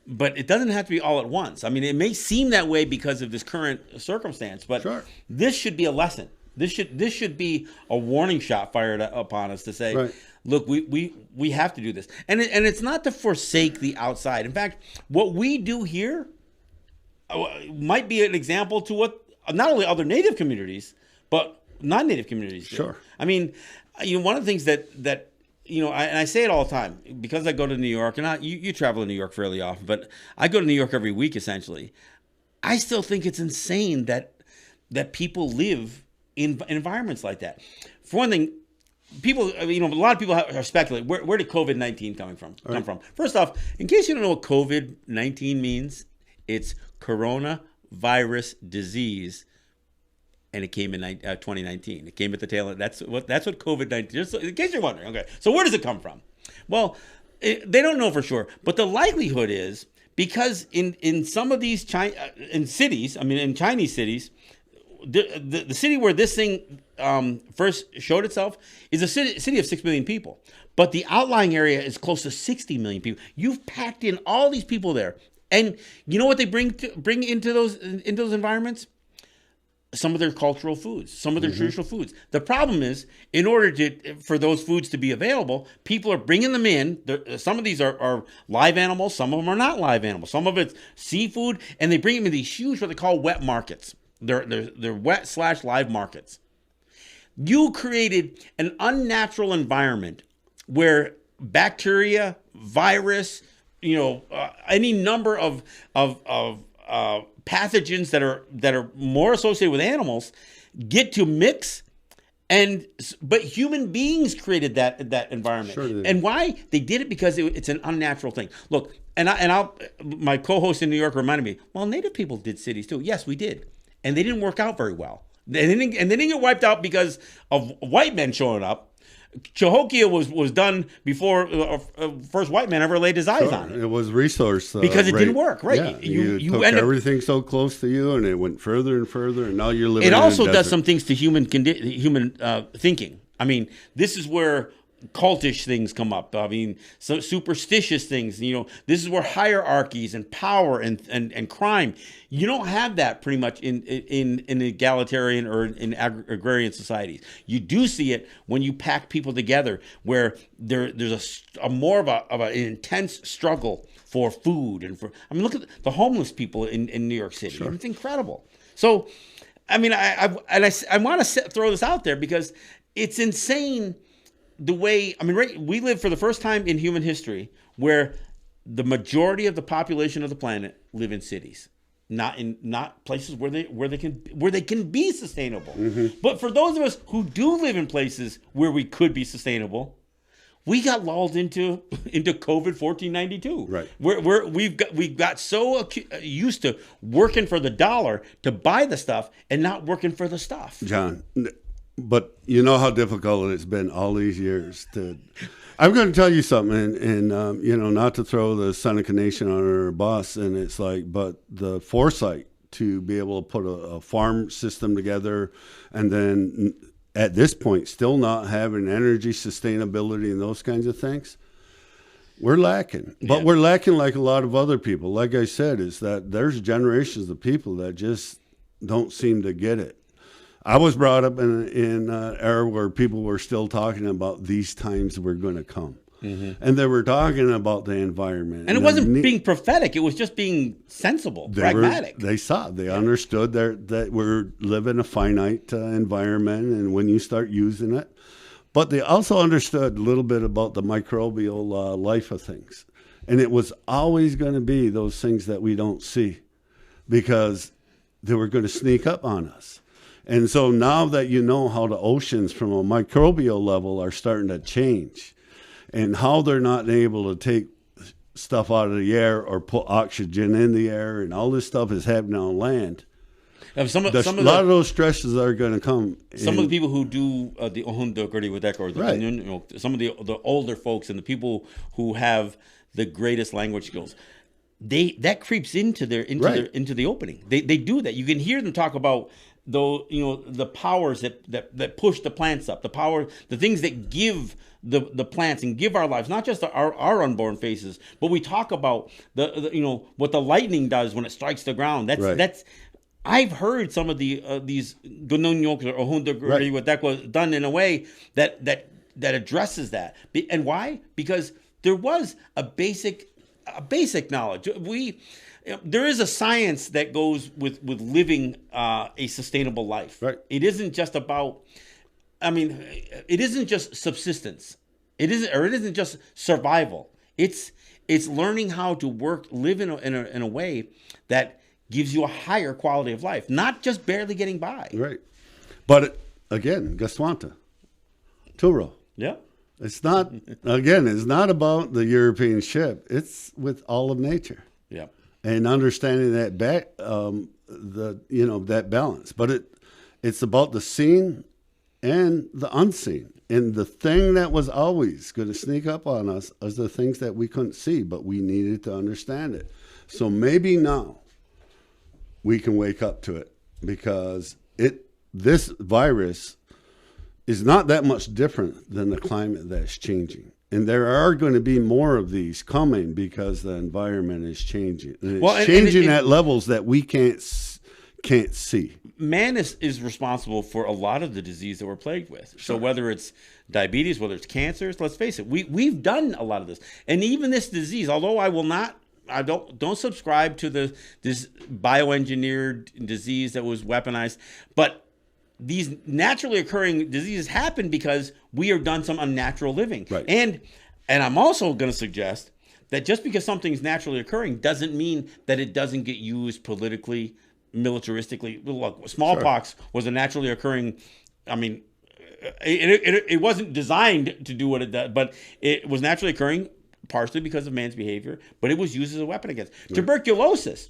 it doesn't have to be all at once. I mean, it may seem that way because of this current circumstance, but this should be a lesson. This should be a warning shot fired upon us to say, look, we have to do this, and it's not to forsake the outside. In fact, what we do here might be an example to what not only other Native communities, but non-Native communities do. Sure. I mean, one of the things that I say it all the time because I go to New York, and you travel to New York fairly often, but I go to New York every week essentially. I still think it's insane that people live in environments like that. For one thing, people, a lot of people are speculating where did COVID-19 come from? First off, in case you don't know what COVID-19 means, it's coronavirus disease, and it came in 2019. It came at the tail end. That's what COVID-19. Just in case you're wondering, okay. So where does it come from? Well, they don't know for sure, but the likelihood is because in some of these in Chinese cities, the city where this thing first showed itself is a city of 6 million people, but the outlying area is close to 60 million people. You've packed in all these people there. And you know what they bring into those environments? Some of their cultural foods, some of their traditional foods. The problem is, in order for those foods to be available, people are bringing them in. Some of these are live animals. Some of them are not live animals. Some of it's seafood, and they bring them in these huge, what they call wet markets. They're wet/live markets. You created an unnatural environment where bacteria, virus, any number of pathogens that are more associated with animals get to mix, but human beings created that environment. Sure. And why they did it? Because it's an unnatural thing. Look, my co-host in New York reminded me. Well, Native people did cities too. Yes, we did, and they didn't work out very well. They didn't get wiped out because of white men showing up. Cahokia was done before first white man ever laid his eyes on it. It was resource because it didn't work, right? Yeah, you took everything so close to you, and it went further and further, and now you're living. It also in a does desert. some things to human thinking. I mean, this is where cultish things come up. I mean, so superstitious things. This is where hierarchies and power and crime. You don't have that pretty much in egalitarian or in agrarian societies. You do see it when you pack people together, where there's a more of an intense struggle for food and for. I mean, look at the homeless people in New York City. Sure. It's incredible. So, I mean, I want to throw this out there because it's insane. The way, I mean, we live for the first time in human history where the majority of the population of the planet live in cities, not places where they can be sustainable. Mm-hmm. But for those of us who do live in places where we could be sustainable, we got lulled into COVID 1492. Right. We've got so used to working for the dollar to buy the stuff and not working for the stuff. John. But you know how difficult it's been all these years. I'm going to tell you something, and not to throw the Seneca Nation on our bus, and it's like, but the foresight to be able to put a farm system together, and then at this point still not having energy sustainability and those kinds of things, we're lacking. But we're lacking like a lot of other people. Like I said, is that there's generations of people that just don't seem to get it. I was brought up in an era where people were still talking about these times were going to come. Mm-hmm. And they were talking about the environment. And it wasn't being prophetic. It was just being sensible, pragmatic. They understood that we're living a finite environment, and when you start using it. But they also understood a little bit about the microbial life of things. And it was always going to be those things that we don't see because they were going to sneak up on us. And so now that you know how the oceans from a microbial level are starting to change and how they're not able to take stuff out of the air or put oxygen in the air and all this stuff is happening on land, a lot of those stresses are going to come. Some of the people who do the ohundoguri with or some of the older folks and the people who have the greatest language skills, that creeps into the opening. They do that. You can hear them talk about the powers that push the plants up, the things that give the plants and give our lives, not just our unborn faces, but we talk about the what the lightning does when it strikes the ground. That's I've heard some of these gunonyok or ohundoguri what that was done in a way that addresses that. And why? Because there was a basic knowledge. There is a science that goes with living a sustainable life. Right. It isn't just about. I mean, it isn't just subsistence. It isn't just survival. It's learning how to live in a way that gives you a higher quality of life, not just barely getting by. Right. But again, Gaswanta, Turo. Yeah. It's not about the European ship. It's with all of nature. Yeah. And understanding that that balance. But it's about the seen and the unseen. And the thing that was always going to sneak up on us is the things that we couldn't see, but we needed to understand it. So maybe now we can wake up to it, because this virus is not that much different than the climate that's changing. And there are going to be more of these coming because the environment is changing. And it's changing at levels that we can't see. Man is responsible for a lot of the disease that we're plagued with. Sure. So whether it's diabetes, whether it's cancers, let's face it, we've done a lot of this. And even this disease, although I don't subscribe to this bioengineered disease that was weaponized, but these naturally occurring diseases happen because we have done some unnatural living. Right. And I'm also going to suggest that just because something's naturally occurring doesn't mean that it doesn't get used politically, militaristically. Look, smallpox was a naturally occurring. I mean, it wasn't designed to do what it does, but it was naturally occurring partially because of man's behavior. But it was used as a weapon against tuberculosis.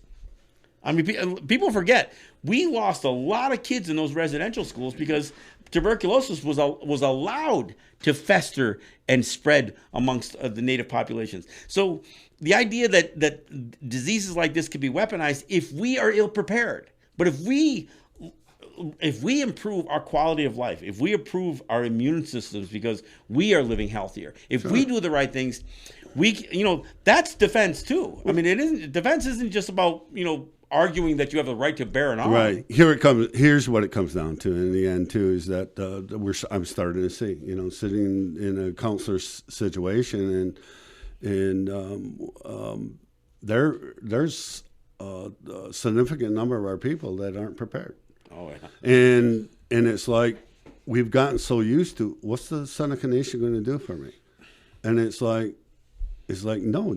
I mean, people forget we lost a lot of kids in those residential schools because tuberculosis was allowed to fester and spread amongst the native populations. So the idea that diseases like this could be weaponized if we are ill prepared, but if we improve our quality of life, if we improve our immune systems because we are living healthier, if we do the right things, that's defense too. I mean, defense isn't just about, arguing that you have the right to bear an arm. Right. Here's what it comes down to in the end too, is that I'm starting to see, sitting in a counselor's situation and there's a significant number of our people that aren't prepared. Oh, yeah. And it's like we've gotten so used to, what's the Seneca Nation going to do for me? And it's like no,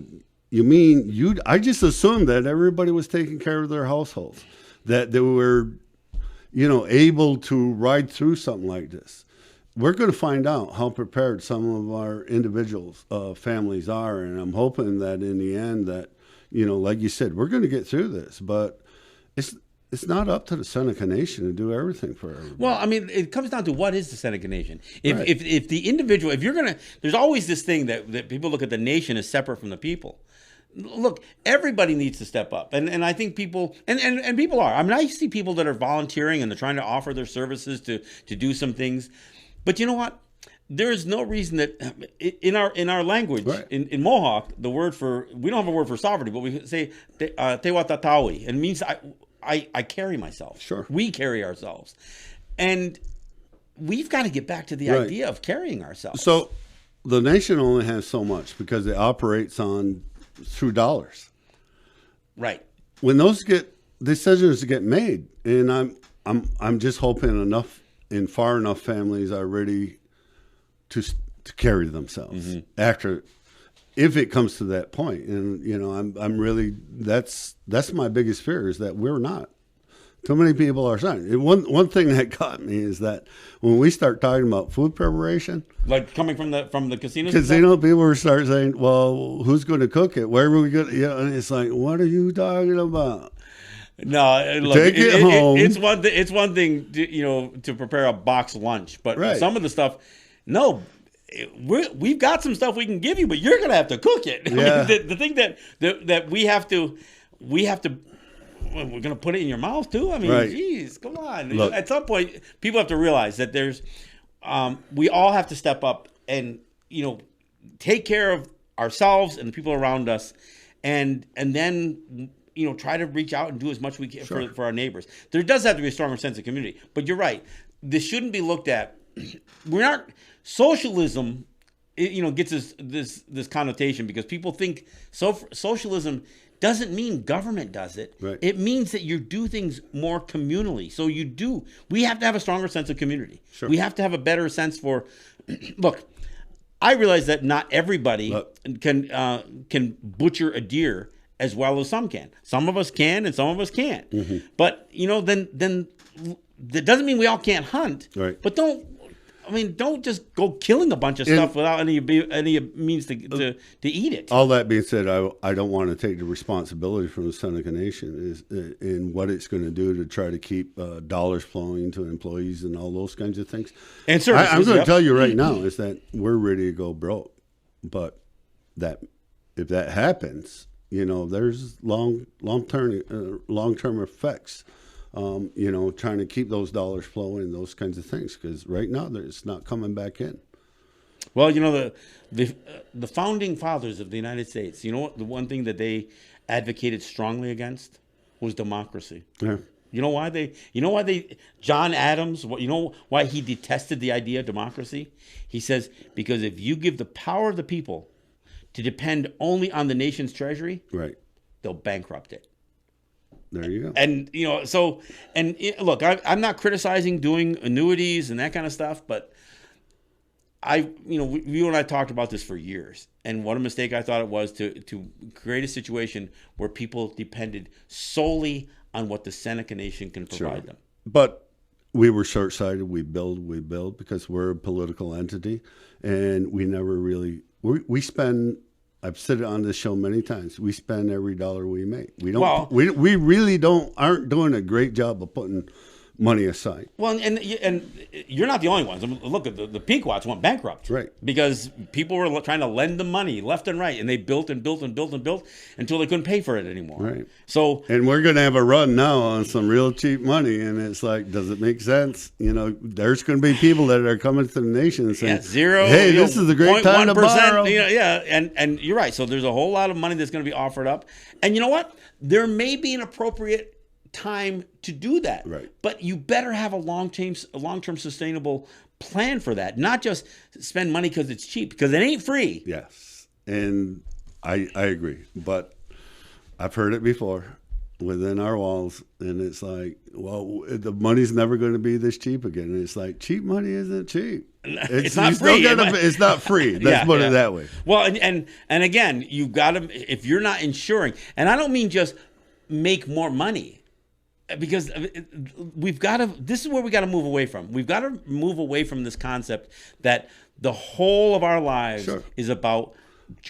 you mean I just assumed that everybody was taking care of their households, that they were, able to ride through something like this. We're going to find out how prepared some of our individuals, families are, and I'm hoping that in the end that, like you said, we're going to get through this, but it's not up to the Seneca Nation to do everything for everybody. Well, I mean, it comes down to what is the Seneca Nation. If the individual, there's always this thing that people look at the nation as separate from the people. Look, everybody needs to step up, and I think people and people are. I mean, I see people that are volunteering and they're trying to offer their services to do some things, but you know what? There is no reason that in our language, right, in Mohawk, we don't have a word for sovereignty, but we say tewa tatawi, and it means I carry myself. Sure. We carry ourselves. And we've got to get back to the idea of carrying ourselves. So the nation only has so much because it operates through dollars. Right. When those decisions get made, and I'm just hoping far enough families are ready to carry themselves if it comes to that point. And I'm really, that's my biggest fear, is that we're not. Too many people are saying. One thing that got me is that when we start talking about food preparation, like coming from the casinos, people will start saying, "Well, who's going to cook it? Where are we going?" And it's like, what are you talking about? No, look, take it home. It's one thing to prepare a box lunch, but some of the stuff, no. We've got some stuff we can give you, but you're going to have to cook it. Yeah. I mean, the thing that we have to, we're going to put it in your mouth too. I mean, geez, come on. Look, at some point, people have to realize that we all have to step up and take care of ourselves and the people around us, and then try to reach out and do as much we can for our neighbors. There does have to be a stronger sense of community. But you're right. This shouldn't be looked at. We're not. Socialism, gets this connotation because people think socialism doesn't mean government does it. Right. It means that you do things more communally. So we have to have a stronger sense of community. Sure. We have to have a better sense for, look, I realize that not everybody can butcher a deer as well as some can. Some of us can and some of us can't. Mm-hmm. But, then that doesn't mean we all can't hunt. Right. But don't just go killing a bunch of stuff without any means to eat it. All that being said, I don't want to take the responsibility from the Seneca Nation in what it's going to do to try to keep dollars flowing to employees and all those kinds of things. And services, I'm going to tell you right now is that we're ready to go broke. But if that happens, there's long-term effects. Trying to keep those dollars flowing, those kinds of things, because right now it's not coming back in. Well, the founding fathers of the United States, the one thing that they advocated strongly against was democracy. Yeah. John Adams, why he detested the idea of democracy? He says, because if you give the power of the people to depend only on the nation's treasury, right, they'll bankrupt it. There you go. And, look, I'm not criticizing doing annuities and that kind of stuff, but you and I talked about this for years. And what a mistake I thought it was to create a situation where people depended solely on what the Seneca Nation can provide them. But we were short-sighted. We build because we're a political entity, and we never really, we spend I've said it on this show many times. We spend every dollar we make. We don't. Well, we really aren't doing a great job of putting money aside. Well, and you're not the only ones. I mean, look at the Pequots went bankrupt, right? Because people were trying to lend them money left and right, and they built and built and built and built until they couldn't pay for it anymore. Right. So, and we're going to have a run now on some real cheap money, and it's like, does it make sense? You know, there's going to be people that are coming to the nation and saying, zero. Hey, this is a great time to borrow. And you're right. So there's a whole lot of money that's going to be offered up, and you know what? There may be an appropriate time to do that, right? But you better have a long-term sustainable plan for that, not just spend money because it's cheap, because it ain't free. Yes, and I agree, but I've heard it before within our walls, and it's like, well, the money's never going to be this cheap again. And it's like, cheap money isn't cheap. It's not free. It's not free. Let's put it that way. Well, and again, you've got to, if you're not insuring, and I don't mean just make more money. Because we've got to, this is where we got to move away from. We've got to move away from this concept that the whole of our lives is about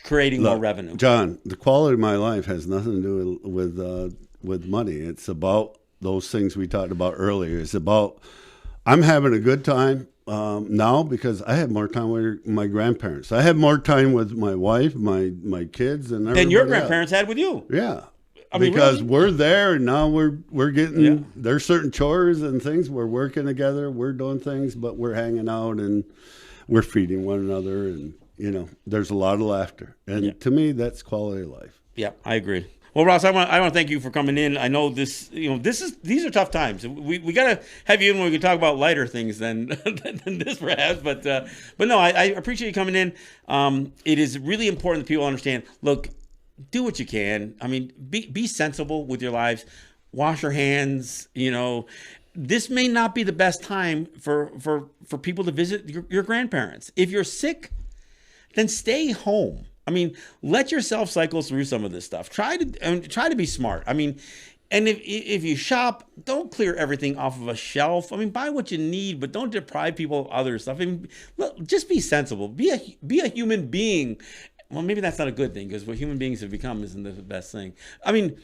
creating more revenue. John, the quality of my life has nothing to do with money. It's about those things we talked about earlier. It's about, I'm having a good time now because I have more time with my grandparents. I have more time with my wife, my kids, and everybody than your grandparents had with you. Yeah. Because we're there, and now we're getting there's certain chores and things. We're working together, we're doing things, but we're hanging out and we're feeding one another, and there's a lot of laughter. And to me, that's quality of life. Yeah, I agree. Well, Ross, I want to thank you for coming in. I know these are tough times. We got to have you in when we can talk about lighter things than this, perhaps. But no, I appreciate you coming in. It is really important that people understand. Look, do what you can. I mean, be sensible with your lives. Wash your hands. This may not be the best time for people to visit your grandparents. If you're sick, then stay home. I mean, let yourself cycle through some of this stuff. Try to be smart. I mean, and if you shop, don't clear everything off of a shelf. I mean, buy what you need, but don't deprive people of other stuff. I mean, look, just be sensible. Be a human being. Well, maybe that's not a good thing, because what human beings have become isn't the best thing. I mean,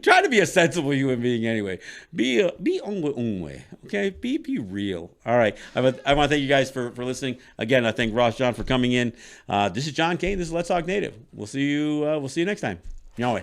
try to be a sensible human being anyway. Be unwe, okay? Be real. All right. I want to thank you guys for listening. Again, I thank Ross John for coming in. This is John Kane. This is Let's Talk Native. We'll see you next time. Yahweh.